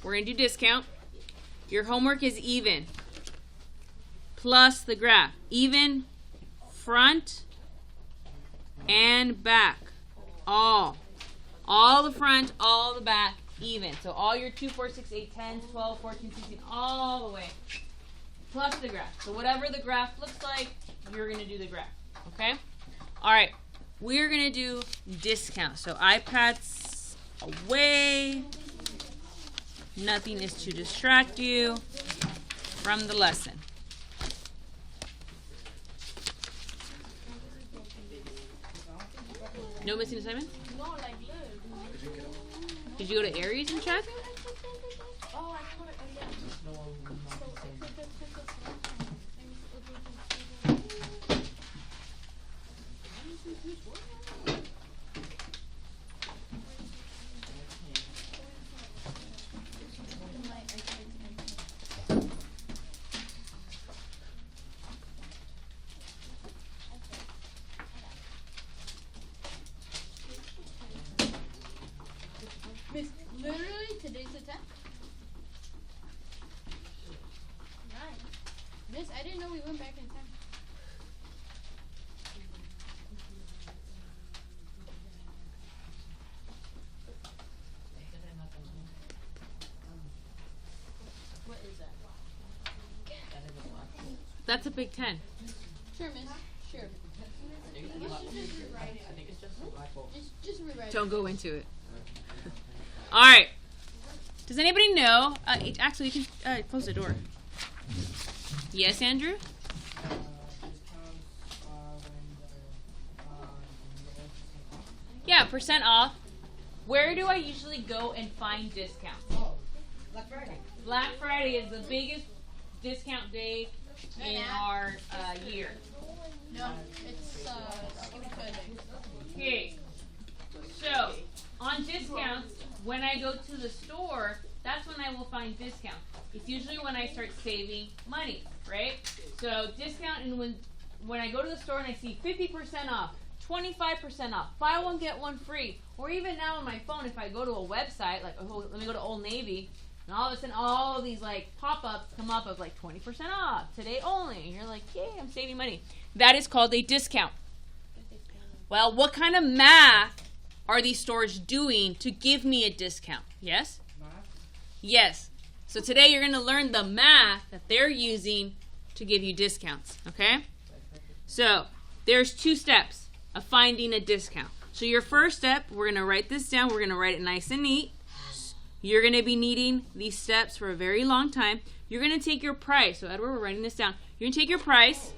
we're going to do discount. Your homework is even plus the graph. Even front and back. All the front, all the back, even. So all your 2, 4, 6, 8, 10, 12, 14, 16, all the way. Plus the graph. So whatever the graph looks like, you're going to do the graph. Okay? All right. We're going to do discount. So iPads away. Nothing is to distract you from the lesson. No missing assignments? No, like, look. Did you go to Aries and check? Oh, I put it, Miss, literally today's the 10th? Nice. Miss, I didn't know we went back in time. What is that? That's a Big 10. Sure, miss. Sure. Just rewrite it. Don't go into it. All right. Does anybody know? Actually, you can close the door. Yes, Andrew? Yeah, percent off. Where do I usually go and find discounts? Black Friday. Black Friday is the biggest discount day in our year. No, it's Good Day. Okay. So, on discounts, when I go to the store, that's when I will find discounts. It's usually when I start saving money, right? So discount, and when I go to the store and I see 50% off, 25% off, buy one get one free, or even now on my phone, if I go to a website, like let me go to Old Navy, and all of a sudden all of these like pop-ups come up of like 20% off, today only, and you're like, yay, I'm saving money. That is called a discount. Well, what kind of math are these stores doing to give me a discount? Yes? Math? Yes. So today you're going to learn the math that they're using to give you discounts, okay? So there's 2 steps of finding a discount. So your first step, we're going to write this down. We're going to write it nice and neat. You're going to be needing these steps for a very long time. You're going to take your price. So Edward, we're writing this down. You're going to take your price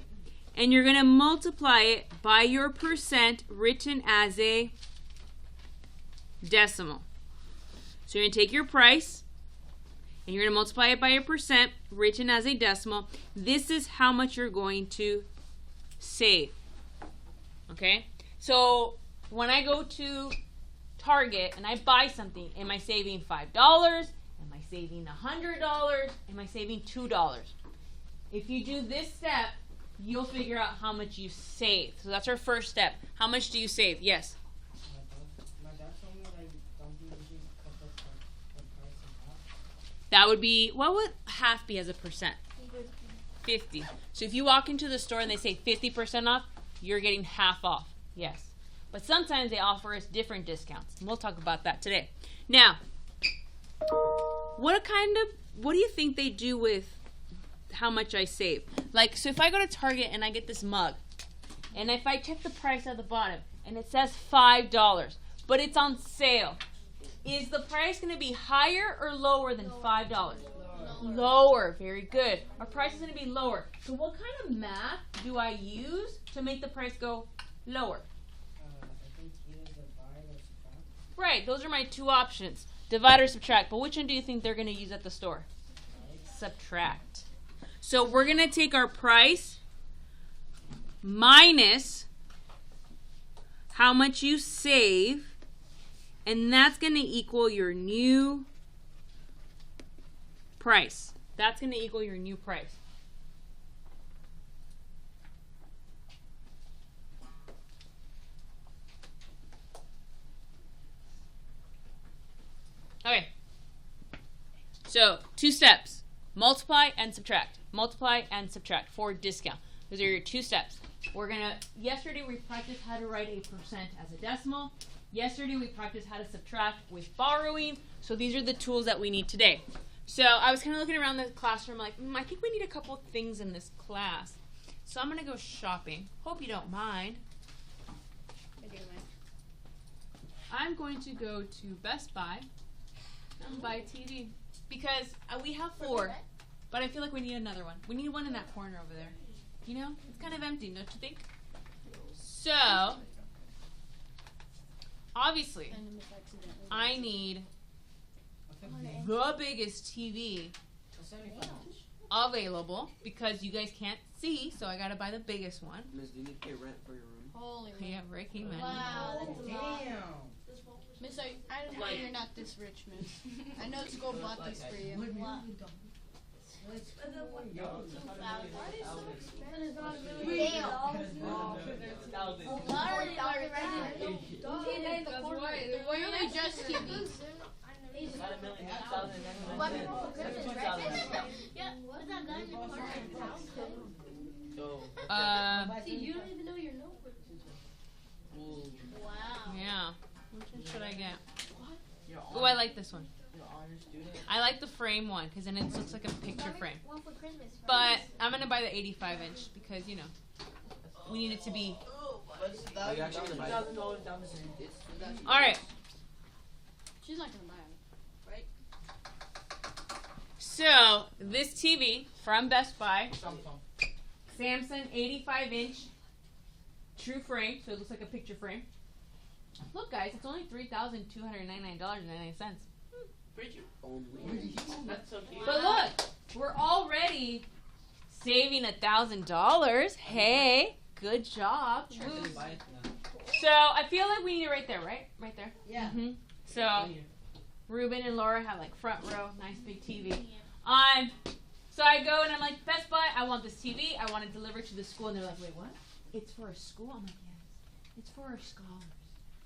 and you're going to multiply it by your percent written as a decimal. So you're going to take your price and you're going to multiply it by your percent written as a decimal. This is how much you're going to save. Okay? So when I go to Target and I buy something, am I saving $5? Am I saving $100? Am I saving $2? If you do this step, you'll figure out how much you save. So that's our first step. How much do you save? Yes? My dad told me that I don't usually cut the price in half. That would be, what would half be as a percent? 50. So if you walk into the store and they say 50% off, you're getting half off. Yes. But sometimes they offer us different discounts. And we'll talk about that today. Now, what do you think they do with how much I save? Like, so if I go to Target and I get this mug, and if I check the price at the bottom, and it says $5, but it's on sale, is the price going to be higher or lower than $5? Lower. Very good. Our price is going to be lower. So what kind of math do I use to make the price go lower? I think either divide or subtract. Right. Those are my 2 options. Divide or subtract. But which one do you think they're going to use at the store? Subtract. So we're going to take our price minus how much you save, and that's going to equal your new price. That's going to equal your new price. Okay. So 2 steps: multiply and subtract. Multiply and subtract for discount. Those are your 2 steps. Yesterday we practiced how to write a percent as a decimal. Yesterday we practiced how to subtract with borrowing. So these are the tools that we need today. So I was kind of looking around the classroom like, I think we need a couple of things in this class. So I'm going to go shopping. Hope you don't mind. I do, man. I'm going to go to Best Buy and buy a TV. Because we have 4, but I feel like we need another one. We need one in that corner over there. You know, it's kind of empty, don't you think? So, obviously, I need the biggest TV available because you guys can't see, so I gotta buy the biggest one. Miss, do you need to pay rent for your room? Holy Yeah, Rick came in. wow, that's a lot. Damn. Miss, I know you're not this rich, miss. I know school bought this for you. Wow. Really just TVs. You don't even know your notebook. Wow. Yeah. Which one should I get? Oh, I like this one. I like the frame one because then it looks like a picture frame. One for Christmas. But I'm gonna buy the 85-inch because you know we need it to be. Are you actually gonna buy it? All right. She's not gonna buy it. So this TV from Best Buy, Samsung 85-inch true frame, so it looks like a picture frame. Look, guys, it's only $3,299.99. Only. That's so cute. But look, we're already saving $1,000. Hey, good job. Woo. So I feel like we need it right there, right? Right there. Yeah. So Ruben and Laura have like front row, nice big TV. So I go and I'm like, Best Buy, I want this TV. I want it delivered to the school. And they're like, wait, what? It's for a school? I'm like, yes. It's for our scholars.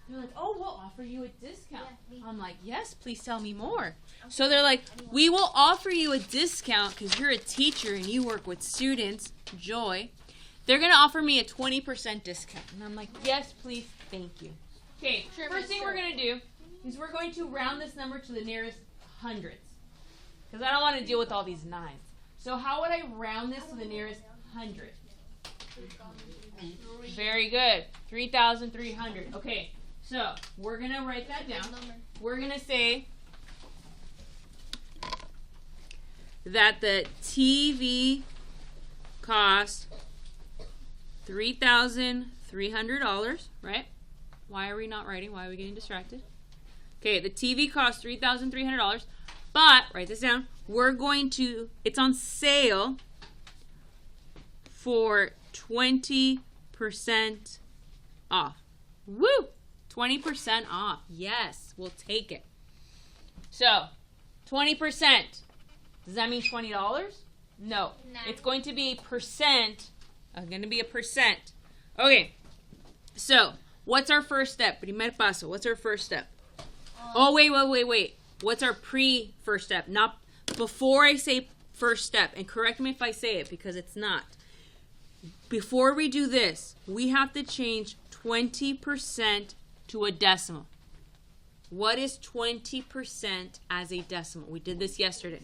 They're like, oh, we'll offer you a discount. I'm like, yes, please tell me more. So they're like, we will offer you a discount because you're a teacher and you work with students. Joy. They're going to offer me a 20% discount. And I'm like, yes, please, thank you. Okay, first thing we're going to do is we're going to round this number to the nearest hundreds. Because I don't want to deal with all these nines. So how would I round this to the nearest hundred? Very good. 3,300. Okay, so we're going to write that down. We're going to say that the TV cost $3,300, right? Why are we not writing? Why are we getting distracted? Okay, the TV costs $3,300, but, write this down, it's on sale for 20% off. Woo! 20% off. Yes, we'll take it. So, 20%. Does that mean $20? No. It's going to be percent. Going to be a percent. Okay. So, what's our first step? Primer paso. What's our first step? Oh, wait. What's our pre-first step? Not before I say first step. And correct me if I say it because it's not. Before we do this, we have to change 20% to a decimal. What is 20% as a decimal? We did this yesterday.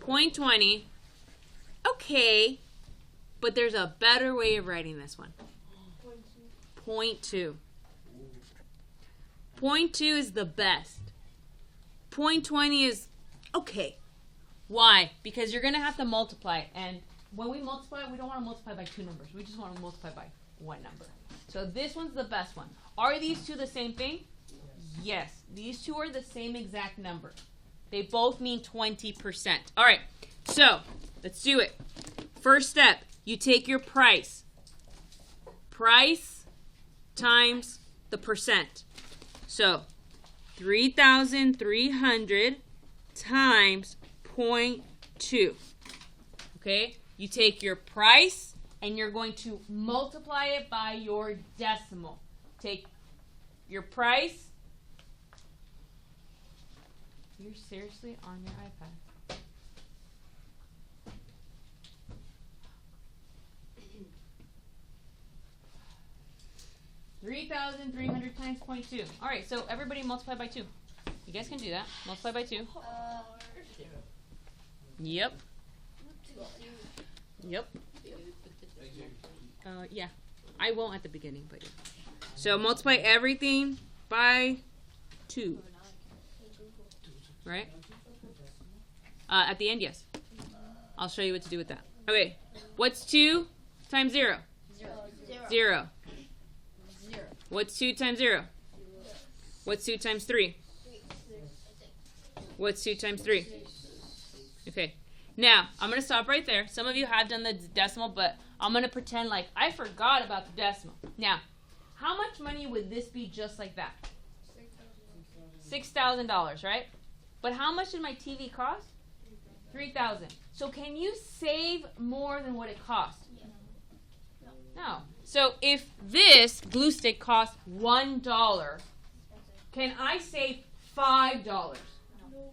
0.20. Okay, but there's a better way of writing this one. 0.2. 0.2 is the best. 0.20 is okay. Why? Because you're going to have to multiply. And when we multiply, we don't want to multiply by 2 numbers. We just want to multiply by 1 number. So this one's the best one. Are these two the same thing? Yes. These two are the same exact number. They both mean 20%. All right. So let's do it. First step, you take your price. Price times the percent. So 3,300 times 0.2. Okay? You take your price and you're going to multiply it by your decimal. Take your price You're seriously on your iPad. 3,300 times 0.2. All right, so everybody multiply by 2. You guys can do that. Multiply by 2. Yep. Yep. Yeah. I won't at the beginning, but yeah. So multiply everything by 2. Right? At the end, yes. I'll show you what to do with that. Okay. What's 2 times 0? 0. What's 2 times 0? What's 2 times 3? What's 2 times 3? Okay. Now, I'm going to stop right there. Some of you have done the decimal, but I'm going to pretend like I forgot about the decimal. Now, how much money would this be just like that? $6,000, right? But how much did my TV cost? $3,000. So can you save more than what it cost? No. So if this glue stick costs $1, can I save $5?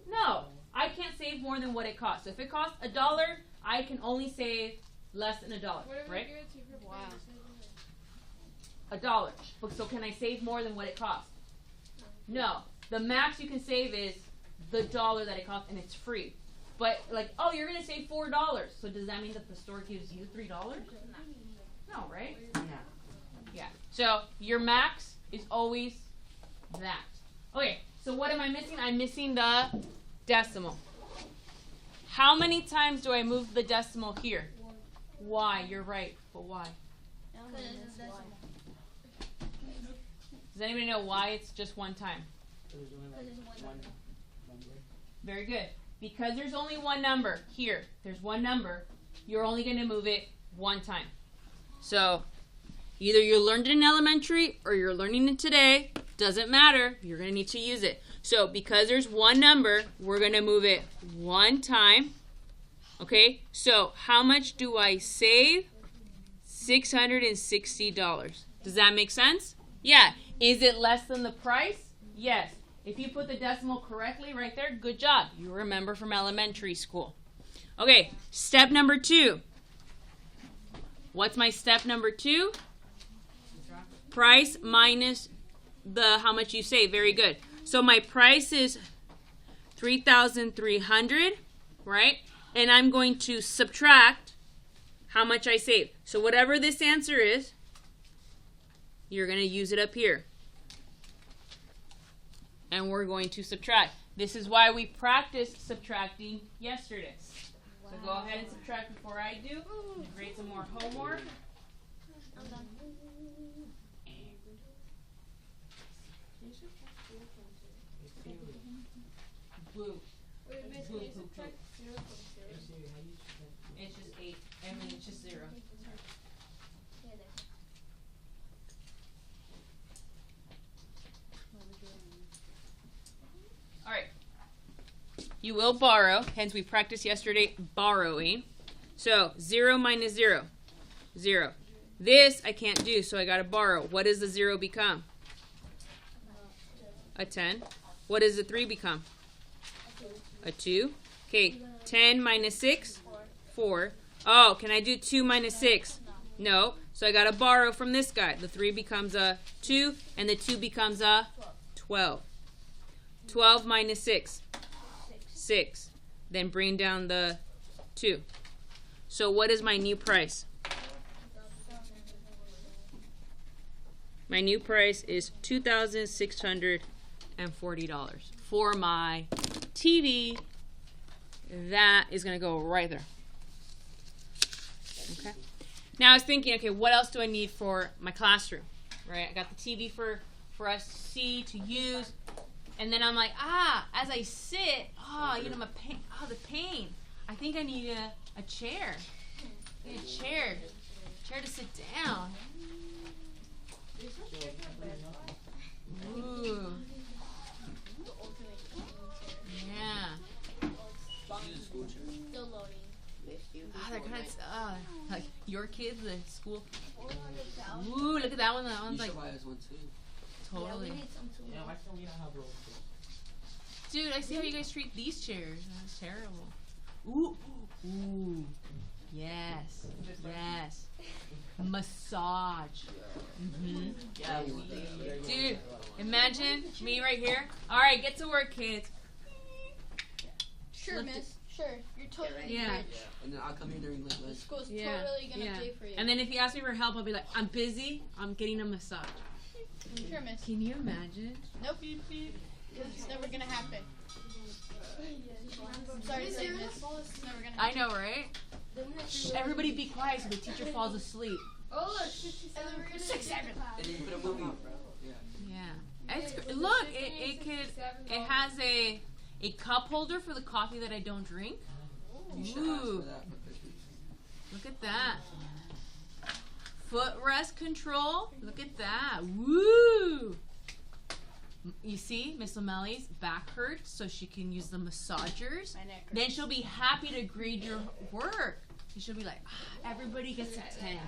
No. I can't save more than what it costs. So if it costs $1, I can only save less than $1, right? Wow. $1. So can I save more than what it costs? No. The max you can save is the $1 that it costs, and it's free. But like, oh, you're gonna save $4. So does that mean that the store gives you $3? No, right? Yeah. So your max is always that. Okay. So what am I missing? I'm missing the decimal. How many times do I move the decimal here? Why? You're right. But why? Does anybody know why it's just one time? Very good. Because there's only one number here. There's one number. You're only going to move it one time. So either you learned it in elementary or you're learning it today. Doesn't matter. You're going to need to use it. So because there's one number, we're going to move it one time. Okay? So how much do I save? $660. Does that make sense? Yeah. Is it less than the price? Yes. If you put the decimal correctly right there, good job. You remember from elementary school. Okay, step number 2. What's my step number 2? Price minus the how much you save. Very good. So my price is $3,300, right? And I'm going to subtract how much I save. So whatever this answer is, you're going to use it up here. And we're going to subtract. This is why we practiced subtracting yesterday. Wow. So go ahead and subtract before I do. Create some more homework. I'm done. Blue. Wait, miss, Blue, can you blue, subtract 0 from 0? It's just 8. I mean, it's just 0. Yeah, there. All right. You will borrow. Hence, we practiced yesterday borrowing. So 0 minus 0. 0. This I can't do, so I got to borrow. What does the 0 become? A 10. What does the 3 become? A 2. Okay, 10 minus 6? 4. Oh, can I do 2 minus 6? No. So I got to borrow from this guy. The 3 becomes a 2, and the 2 becomes a 12. 12 minus 6? 6. Then bring down the 2. So what is my new price? My new price is $2,640 for my TV. That is going to go right there. Okay. Now I was thinking, okay, what else do I need for my classroom? Right? I got the TV for us to see, to use. And then I'm like, as I sit, my pain, the pain. I think I need a chair. I need a chair to sit down. Ooh. Yeah. Still loading. They're kind of like your kids, the school. Ooh, look at that one. That one's like buy us one too. totally. Yeah, why can't we not have those? Dude, I see how you guys treat these chairs. That's terrible. Ooh. Ooh. Yes. Yes. Massage. Mm-hmm. Yeah, Dude, imagine me right here. All right, get to work, kids. Sure, Lift it. miss. Sure. You're totally Yeah. rich. And then I'll come here during like The lunch. school's Yeah, totally gonna yeah. pay for you. And then if you ask me for help, I'll be like, I'm busy. I'm getting a massage. Sure, miss. Can you imagine? Nope. It's never gonna happen. I'm sorry to say, miss. It's never gonna I happen. know, right? Shh, everybody be quiet so the teacher falls asleep. Oh, look, 6'7". And then you put a movie. Yeah. Yeah. Look, it has a cup holder for the coffee that I don't drink. You should ask Ooh. for that for Christmas. Look at that. Footrest control. Look at that. Woo! You see, Miss O'Malley's back hurts, so she can use the massagers. My neck hurts. Then she'll be happy to grade your work. And she'll be like, everybody gets a 10.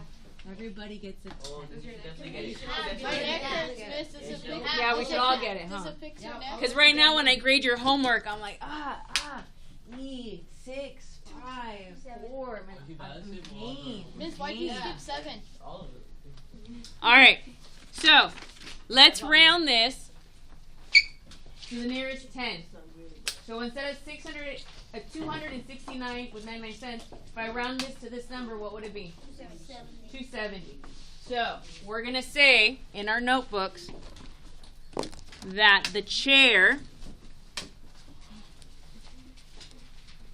Everybody gets a 10. Oh, you should definitely get it. My neck hurts, miss. Does it fix- Yeah, we does should all get it, Does huh? it fix your neck? Because right now when I grade your homework, I'm like, 6, 5, 4. I'm in pain. Miss, why'd you skip 7? All of it. All right, so let's round this to the nearest 10. So instead of 269 with 99 cents, if I round this to this number, what would it be? 270. So we're gonna say in our notebooks that the chair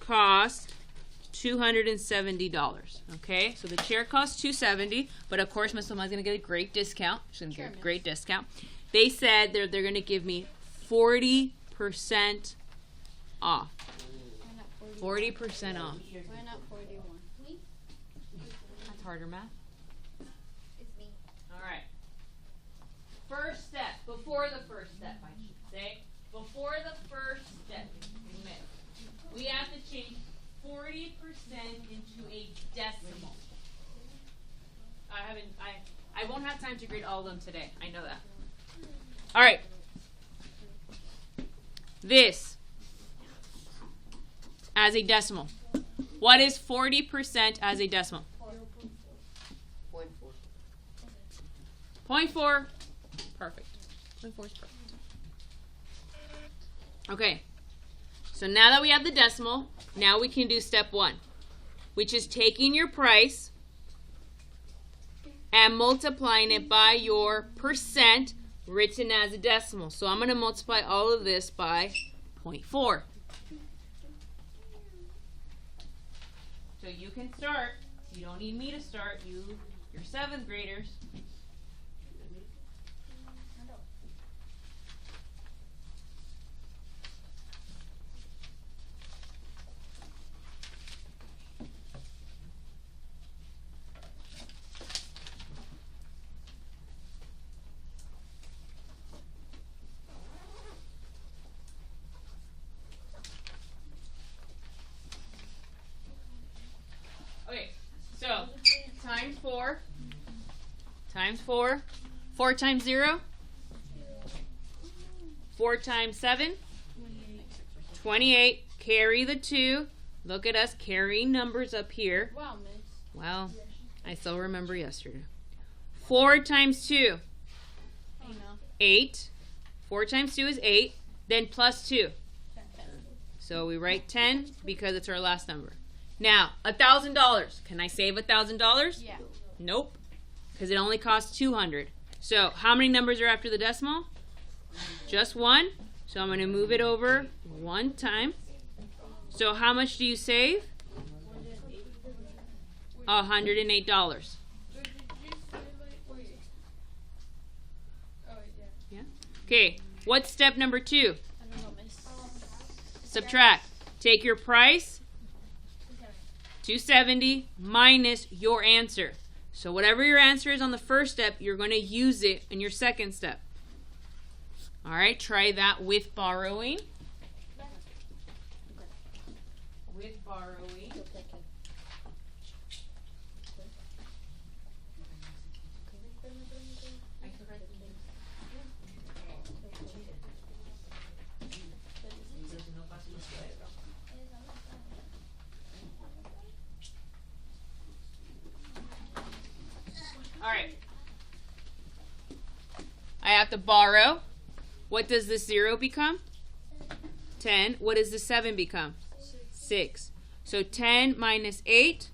cost $270. Okay, so the chair costs $270, but of course Miss Oma's gonna get a great discount. She's gonna get a great discount. They said they're gonna give me 40% off. Why not 40% off. Why not 41? That's harder math. All right. First step, before the first step, I should say. Before the first step, we have to change 40% into a decimal. I won't have time to grade all of them today. I know that. All right. This as a decimal. What is 40% as a decimal? 0.4. Perfect. 0.4 is perfect. Okay. So now that we have the decimal, now we can do step 1, which is taking your price and multiplying it by your percent written as a decimal. So I'm going to multiply all of this by 0.4. So you can start. You don't need me to start. You're 7th graders. Okay, so times 4 times 4. 4 times 0. 4 times 7. 28. Carry the 2. Look at us carrying numbers up here. Wow, miss. Well, I still remember yesterday. 4 times 2. I know. 8. 4 times 2 is 8. Then plus 2. So we write 10 because it's our last number. Now, $1,000. Can I save $1,000? Yeah. Nope, because it only costs 200. So how many numbers are after the decimal? Just one. So I'm going to move it over one time. So how much do you save? $108. Yeah. Okay. What's step number 2? I don't know, miss. Subtract. Take your price, 270, minus your answer. So whatever your answer is on the first step, you're going to use it in your second step. All right, try that with borrowing. With borrowing. have to borrow. What does the 0 become? 10. What does the 7 become? 6. So 10 minus 8,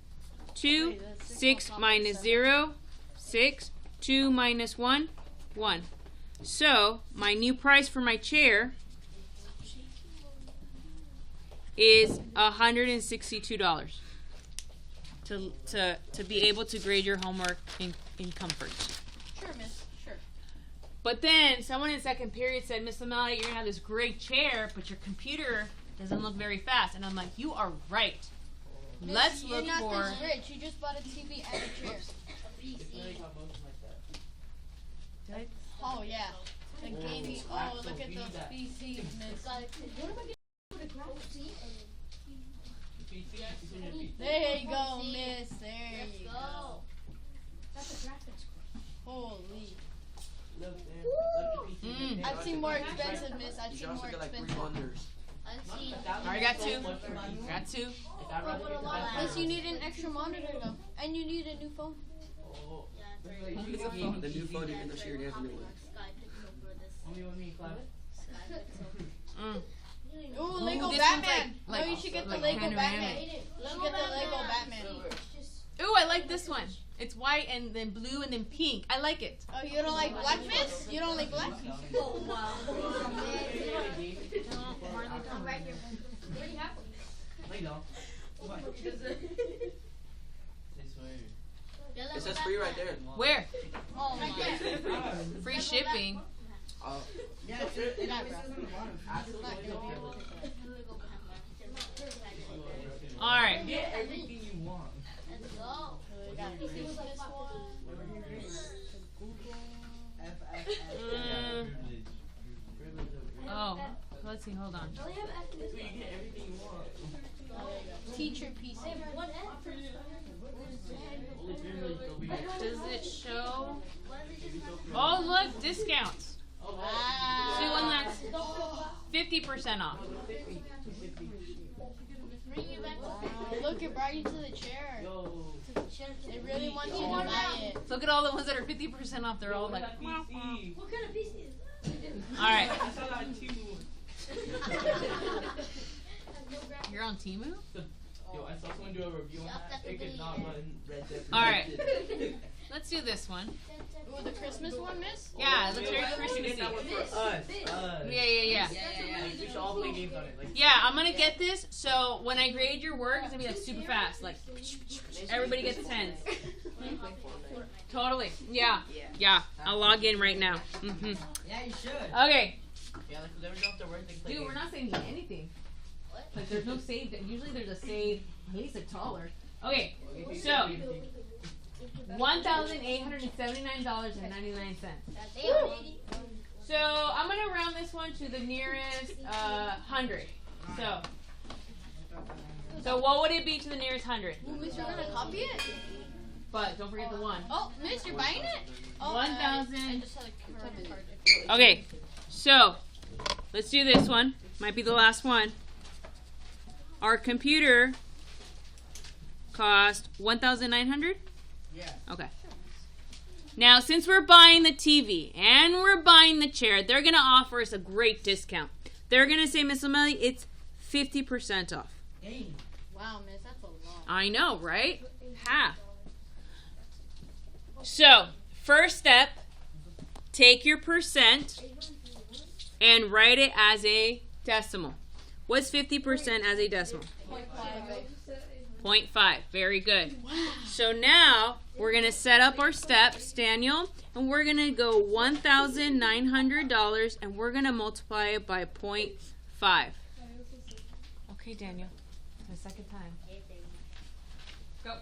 2. 6 minus 0, 6. 2 minus 1, 1. So my new price for my chair is $162 to be able to grade your homework in comfort. Sure, miss. Sure. But then someone in second period said, Miss Lamella, you're gonna have this great chair, but your computer doesn't look very fast. And I'm like, you are right. Miss, Let's you're look not for. this rich. You just bought a TV and a chair. Oh yeah. The gaming. Oh, look at those PCs, miss. There you go, miss. There you go. That's a graphics card. Holy. Mm. I've seen more expensive, miss. I've seen more expensive. Alright, got 2. Got 2. Miss, you need an extra monitor though, and you need a new phone. The new phone, even though she already has a new one. Mm. Ooh, Lego this Batman. one's like No, you should get the like Lego panoramic. Batman. You should get the Lego Batman. Ooh, I like this one. It's white and then blue and then pink. I like it. Oh, you don't like black, miss? You don't like black? Oh, wow. It says free right there. Where? Oh my god. Free shipping. Yeah, it says in the bottom. Alright. Get everything you want. Let's go. We got this one. Mm. Oh, let's see. Hold on. Teacher PC. Does it show? Oh, look, discounts. See one that's 50% off. Look, it brought you to the chair. They really want you to buy it. Look at all the ones that are 50% off. They're all like. What kind of PC is it? All right. You're on Temu? Yo, I saw someone do a review on that. It could not run Red Dead. All right. Let's do this one. Ooh, the Christmas one, miss? Yeah, it looks very Christmassy. That one for us. Yeah. Like, we should all play games on it. Like, Yeah, I'm gonna get this. So when I grade your work, it's gonna be like super fast. Like everybody gets 10s. Totally. Yeah. I'll log in right now. Mhm. Yeah, you should. Okay. yeah, like whoever dropped their work, they can play Dude, we're games. not saving anything. Like there's no save. Usually there's a save. At least a taller. Okay. So $1,879.99. So I'm gonna round this one to the nearest 100. So what would it be to the nearest 100? Ooh, miss, you're gonna copy it? But don't forget the 1. Oh, miss, you're buying it? Oh, 1,000. I just had a credit card. Okay. So let's do this one. Might be the last one. Our computer cost $1,900. Yeah. Okay. Now, since we're buying the TV and we're buying the chair, they're going to offer us a great discount. They're going to say, Miss O'Malley, it's 50% off. Dang. Wow, miss, that's a lot. I know, right? Half. So, first step, take your percent and write it as a decimal. What's 50% as a decimal? 0.5. Very good. So now we're going to set up our steps, Daniel, and we're going to go $1,900 and we're going to multiply it by 0.5. Okay, Daniel. The second time. Go.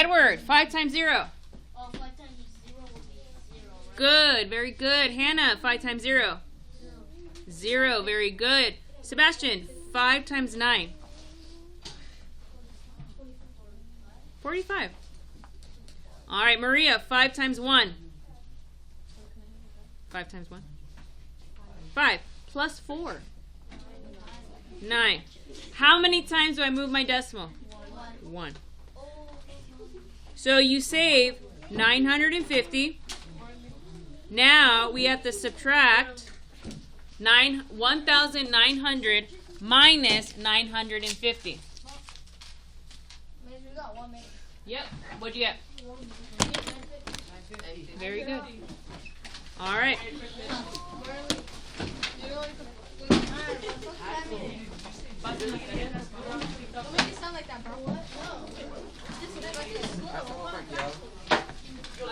Edward, 5 times 0. Oh, 5 times 0 will be 0, right? Good, very good. Hannah, 5 times 0. 0, very good. Sebastian, 5 times 9. 45. All right, Maria, 5 times 1. 5 times 1. 5 plus 4. 9. How many times do I move my decimal? 1. So you save 950. Now we have to subtract 1,900 minus 950. We got 1 minute. Yep. What'd you get? Very good. All right. Don't make it sound like that, bro.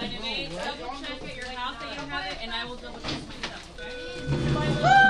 Anyway, double check at your house that you have it, and I will double check myself, okay?